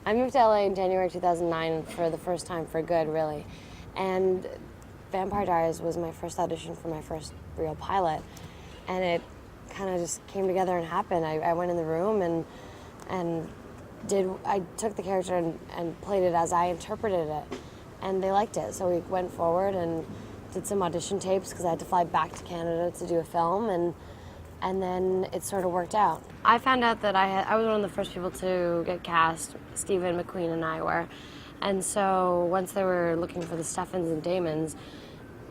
I moved to LA in January 2009 for the first time for good, really. And Vampire Diaries was my first audition for my first real pilot. And it kind of just came together and happened. I went in the room and I took the character and played it as I interpreted it. And they liked it. So we went forward and did some audition tapes because I had to fly back to Canada to do a film, and then it sort of worked out. I found out that I was one of the first people to get cast. Stephen McQueen and I were. And so once they were looking for the Steffens and Damons,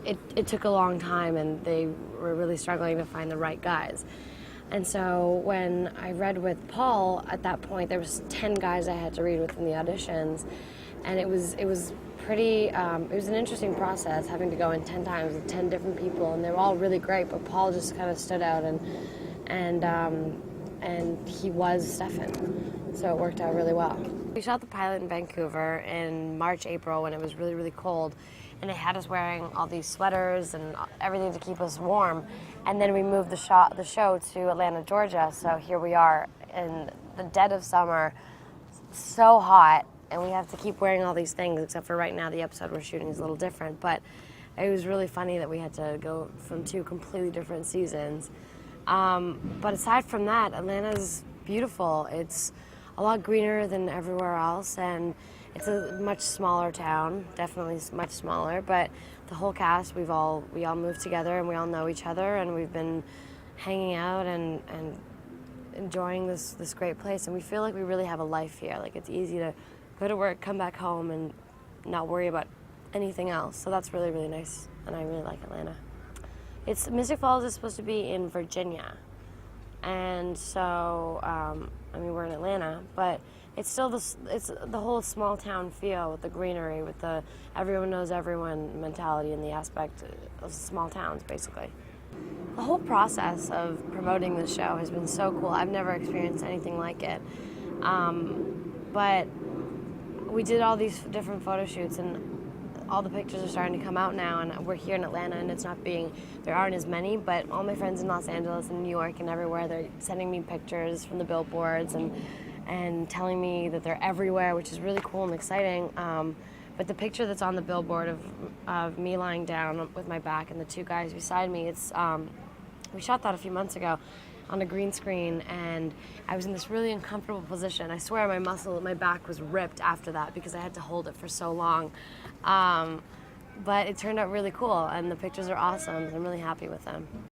it took a long time, and they were really struggling to find the right guys. And so when I read with Paul, at that point there was 10 guys I had to read with in the auditions, and it was pretty, it was an interesting process having to go in 10 times with 10 different people, and they were all really great, but Paul just kind of stood out, and he was Steffen, so it worked out really well. We shot the pilot in Vancouver in March, April, when it was really, really cold, and it had us wearing all these sweaters and everything to keep us warm. And then we moved the show to Atlanta, Georgia, so here we are in the dead of summer, so hot, and we have to keep wearing all these things, except for right now the episode we're shooting is a little different. But it was really funny that we had to go from 2 completely different seasons. But aside from that, Atlanta's beautiful. It's a lot greener than everywhere else, and it's a much smaller town, definitely much smaller, but the whole cast, we all moved together, and we all know each other, and we've been hanging out and enjoying this great place, and we feel like we really have a life here. Like, it's easy to go to work, come back home, and not worry about anything else. So that's really, really nice, and I really like Atlanta. Mystic Falls is supposed to be in Virginia, and so, I mean, we're in Atlanta, but it's still it's the whole small town feel with the greenery, with the everyone knows everyone mentality, and the aspect of small towns, basically. The whole process of promoting the show has been so cool. I've never experienced anything like it. But we did all these different photo shoots, and all the pictures are starting to come out now, and we're here in Atlanta, and there aren't as many, but all my friends in Los Angeles and New York and everywhere, they're sending me pictures from the billboards and telling me that they're everywhere, which is really cool and exciting. But the picture that's on the billboard of me lying down with my back and the 2 guys beside me, we shot that a few months ago on a green screen, and I was in this really uncomfortable position. I swear my back was ripped after that because I had to hold it for so long. But it turned out really cool, and the pictures are awesome. I'm really happy with them.